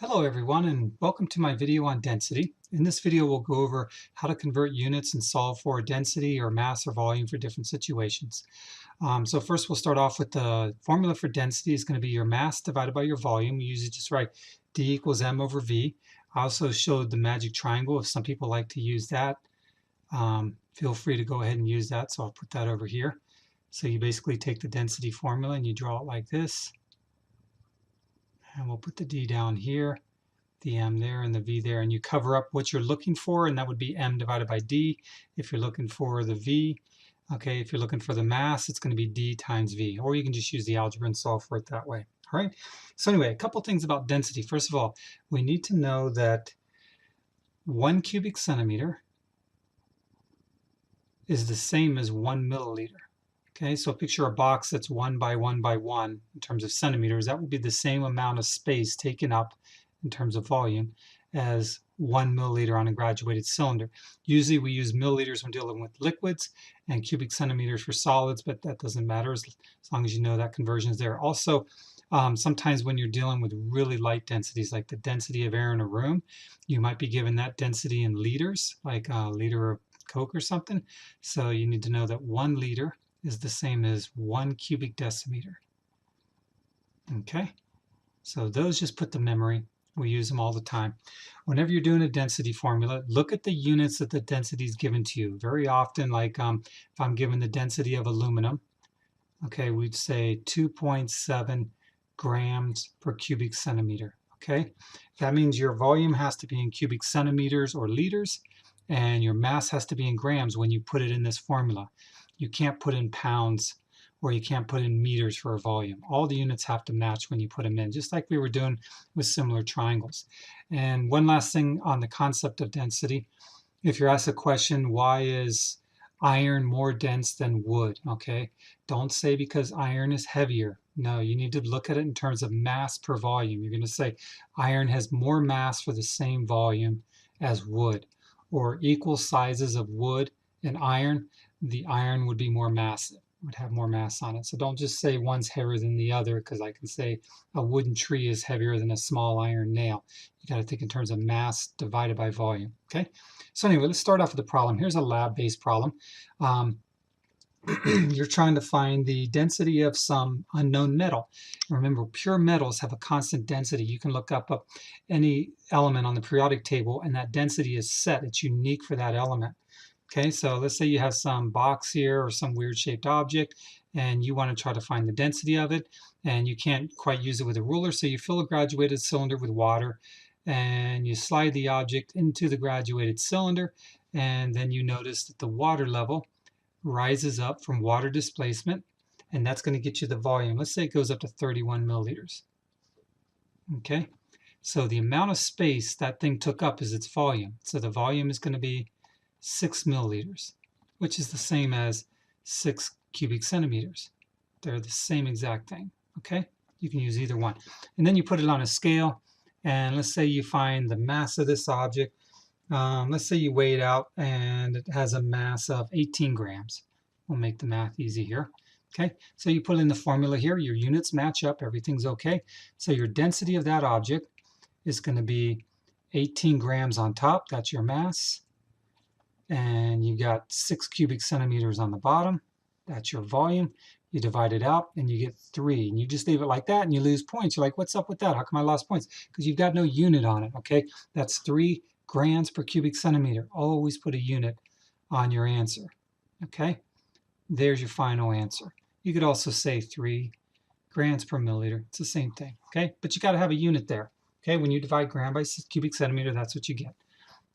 Hello everyone and welcome to my video on density. In this video we'll go over how to convert units and solve for density or mass or volume for different situations. So first we'll start off with the formula for density is going to be your mass divided by your volume. You usually just write D equals M over V. I also showed the magic triangle if some people like to use that. Feel free to go ahead and use that, so I'll put that over here. So you basically take the density formula and you draw it like this. And we'll put the D down here, the M there and the V there, and you cover up what you're looking for, and that would be M divided by D. If you're looking for the V, okay, if you're looking for the mass, it's going to be D times V, or you can just use the algebra and solve for it that way. All right. So anyway, a couple things about density. First of all, we need to know that 1 cubic centimeter is the same as 1 milliliter. Okay, so picture a box that's 1 by 1 by 1 in terms of centimeters. That would be the same amount of space taken up in terms of volume as 1 milliliter on a graduated cylinder. Usually we use milliliters when dealing with liquids and cubic centimeters for solids, but that doesn't matter as long as you know that conversion is there. Also, sometimes when you're dealing with really light densities, like the density of air in a room, you might be given that density in liters, like a liter of Coke or something. So you need to know that 1 liter is the same as 1 cubic decimeter. Okay, so those just put the memory. We use them all the time. Whenever you're doing a density formula, look at the units that the density is given to you. Very often, like if I'm given the density of aluminum, okay, we'd say 2.7 grams per cubic centimeter. Okay, that means your volume has to be in cubic centimeters or liters, and your mass has to be in grams when you put it in this formula. You can't put in pounds or you can't put in meters for a volume. All the units have to match when you put them in, just like we were doing with similar triangles. And one last thing on the concept of density. If you're asked a question, why is iron more dense than wood? Okay, don't say because iron is heavier. No, you need to look at it in terms of mass per volume. You're going to say iron has more mass for the same volume as wood, or equal sizes of wood and iron, the iron would be more massive, would have more mass on it. So don't just say one's heavier than the other, because I can say a wooden tree is heavier than a small iron nail. You got to think in terms of mass divided by volume. Okay. So anyway, let's start off with the problem. Here's a lab-based problem. You're trying to find the density of some unknown metal. Remember, pure metals have a constant density. You can look up any element on the periodic table, and that density is set. It's unique for that element. Okay, so let's say you have some box here or some weird shaped object, and you want to try to find the density of it, and you can't quite use it with a ruler, so you fill a graduated cylinder with water, and you slide the object into the graduated cylinder, and then you notice that the water level rises up from water displacement, and that's going to get you the volume. Let's say it goes up to 31 milliliters. Okay, so the amount of space that thing took up is its volume. So the volume is going to be 6 milliliters, which is the same as 6 cubic centimeters. They're the same exact thing. Okay, you can use either one. And then you put it on a scale, and let's say you find the mass of this object. Let's say you weigh it out and it has a mass of 18 grams. We'll make the math easy here. Okay, so you put in the formula here, your units match up, everything's okay. So your density of that object is going to be 18 grams on top, that's your mass. And you've got 6 cubic centimeters on the bottom, that's your volume. You divide it out and you get 3, and you just leave it like that and you lose points. You're like, what's up with that? How come I lost points? Because you've got no unit on it. Okay, that's 3 grams per cubic centimeter. Always put a unit on your answer. Okay, there's your final answer. You could also say 3 grams per milliliter. It's the same thing. Okay, but you got to have a unit there. Okay, when you divide gram by cubic centimeter, that's what you get.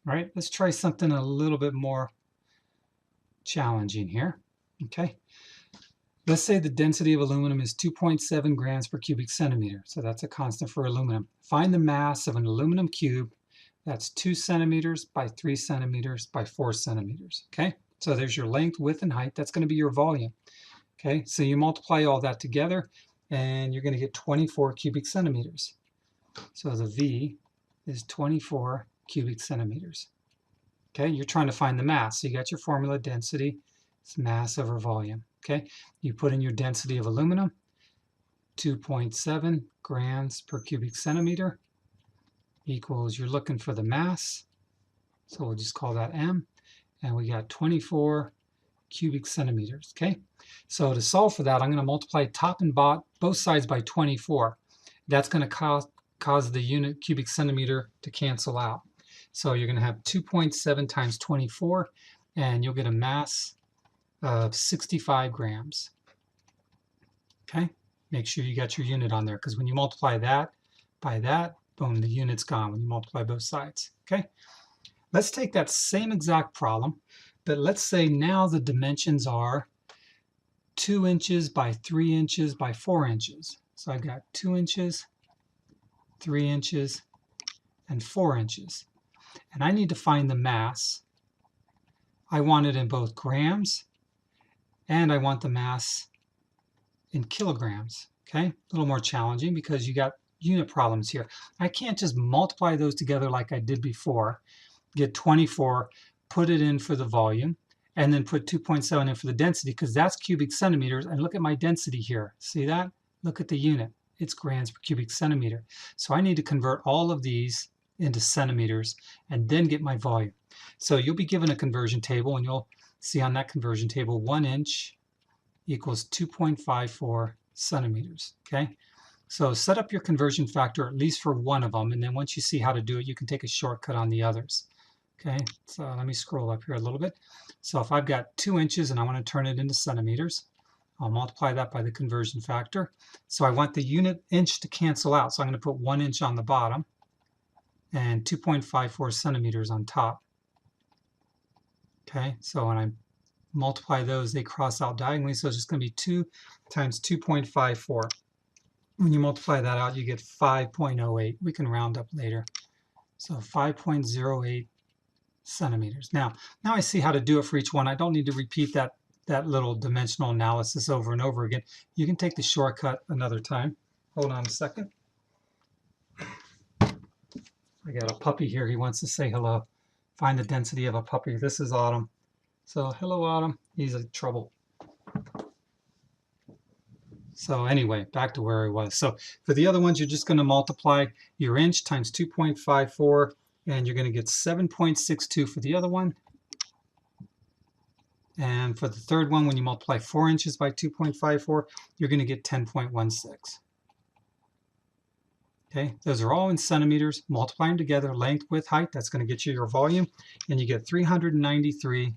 All right, let's try something a little bit more challenging here. Okay, let's say the density of aluminum is 2.7 grams per cubic centimeter. So that's a constant for aluminum. Find the mass of an aluminum cube that's 2 centimeters by 3 centimeters by 4 centimeters. Okay, so there's your length, width, and height. That's going to be your volume. Okay, so you multiply all that together and you're going to get 24 cubic centimeters. So the V is 24 cubic centimeters. Okay, you're trying to find the mass. So you got your formula, density, it's mass over volume. Okay, you put in your density of aluminum, 2.7 grams per cubic centimeter. equals, you're looking for the mass, so we'll just call that M, and we got 24 cubic centimeters. Okay, so to solve for that, I'm going to multiply top and both sides by 24. That's going to cause the unit cubic centimeter to cancel out. So you're going to have 2.7 times 24, and you'll get a mass of 65 grams. Okay, make sure you got your unit on there, because when you multiply that by that, boom, the unit's gone when you multiply both sides. Okay, let's take that same exact problem, but let's say now the dimensions are 2 inches by 3 inches by 4 inches. So I've got 2 inches, 3 inches, and 4 inches. And I need to find the mass. I want it in both grams, and I want the mass in kilograms. Okay, a little more challenging because you got unit problems here. I can't just multiply those together like I did before, get 24, put it in for the volume, and then put 2.7 in for the density, because that's cubic centimeters. And look at my density here. See that? Look at the unit. It's grams per cubic centimeter. So I need to convert all of these into centimeters and then get my volume. So you'll be given a conversion table, and you'll see on that conversion table 1 inch equals 2.54 centimeters. Okay, so set up your conversion factor at least for one of them, and then once you see how to do it, you can take a shortcut on the others. Okay, so let me scroll up here a little bit. So if I've got 2 inches and I want to turn it into centimeters, I'll multiply that by the conversion factor. So I want the unit inch to cancel out, so I'm going to put 1 inch on the bottom and 2.54 centimeters on top. Okay, so when I multiply those, they cross out diagonally, so it's just going to be 2 times 2.54. When you multiply that out, you get 5.08. We can round up later. So 5.08 centimeters. Now I see how to do it for each one. I don't need to repeat that little dimensional analysis over and over again. You can take the shortcut another time. Hold on a second. I got a puppy here. He wants to say hello. Find the density of a puppy. This is Autumn. So hello, Autumn. He's in trouble. So anyway, back to where I was. So for the other ones, you're just going to multiply your inch times 2.54, and you're going to get 7.62 for the other one. And for the third one, when you multiply 4 inches by 2.54, you're going to get 10.16. Okay, those are all in centimeters. Multiply them together, length, width, height. That's going to get you your volume, and you get 393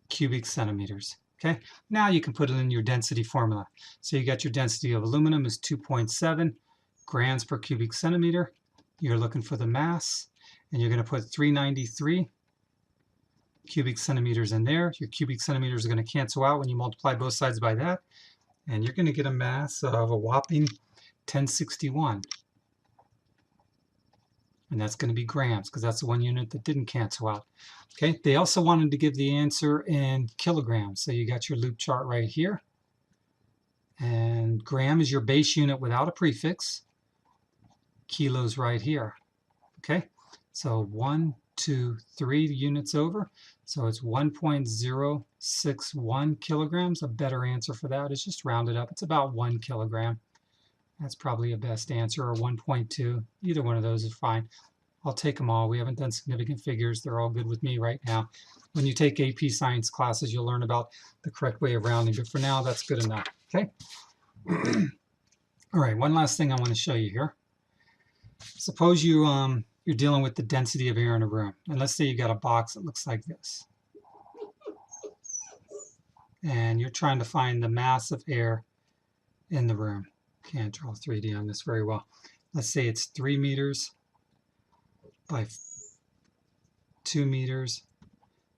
cubic centimeters. Okay, now you can put it in your density formula. So you got your density of aluminum is 2.7 grams per cubic centimeter. You're looking for the mass, and you're going to put 393 cubic centimeters in there. Your cubic centimeters are going to cancel out when you multiply both sides by that, and you're going to get a mass of a whopping 1061. And that's going to be grams, because that's the one unit that didn't cancel out. Okay, they also wanted to give the answer in kilograms. So you got your loop chart right here. And gram is your base unit without a prefix. Kilos right here. Okay, so 1, 2, 3 units over. So it's 1.061 kilograms. A better answer for that is just round it up. It's about 1 kilogram. That's probably a best answer, or 1.2. Either one of those is fine. I'll take them all. We haven't done significant figures. They're all good with me right now. When you take AP science classes, you'll learn about the correct way of rounding. But for now, that's good enough. Okay? All right, one last thing I want to show you here. Suppose you're dealing with the density of air in a room. And let's say you got a box that looks like this. And you're trying to find the mass of air in the room. Can't draw 3D on this very well. Let's say it's 3 meters by 2 meters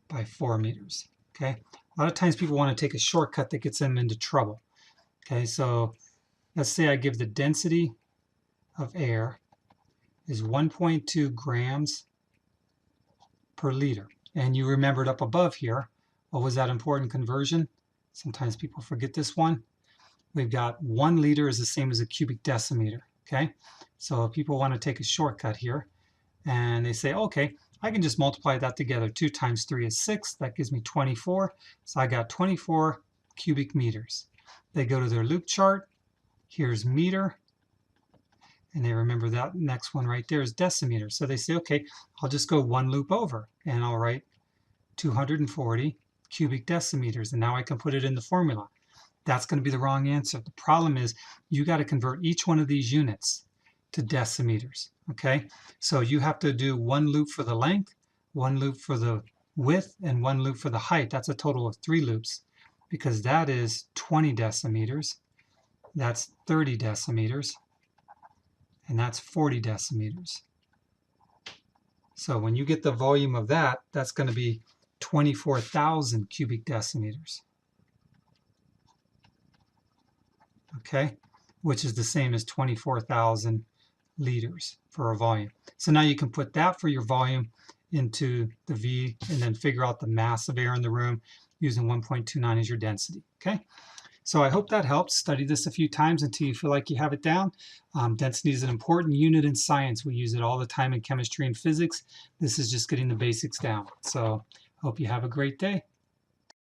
by 4 meters. Okay, a lot of times people want to take a shortcut that gets them into trouble. Okay, so let's say I give the density of air is 1.2 grams per liter. And you remembered up above here, what was that important conversion? Sometimes people forget this one. We've got 1 liter is the same as a cubic decimeter. Okay, so if people want to take a shortcut here, and they say, okay, I can just multiply that together. 2 times 3 is 6. That gives me 24. So I got 24 cubic meters. They go to their loop chart. Here's meter. And they remember that next one right there is decimeters. So they say, okay, I'll just go one loop over and I'll write 240 cubic decimeters. And now I can put it in the formula. That's going to be the wrong answer. The problem is you got to convert each one of these units to decimeters. Okay, so you have to do one loop for the length, one loop for the width, and one loop for the height. That's a total of 3 loops, because that is 20 decimeters, that's 30 decimeters, and that's 40 decimeters. So when you get the volume of that, that's going to be 24,000 cubic decimeters. Okay, which is the same as 24,000 liters for a volume. So now you can put that for your volume into the V and then figure out the mass of air in the room using 1.29 as your density. Okay, so I hope that helps. Study this a few times until you feel like you have it down. Density is an important unit in science. We use it all the time in chemistry and physics. This is just getting the basics down. So hope you have a great day.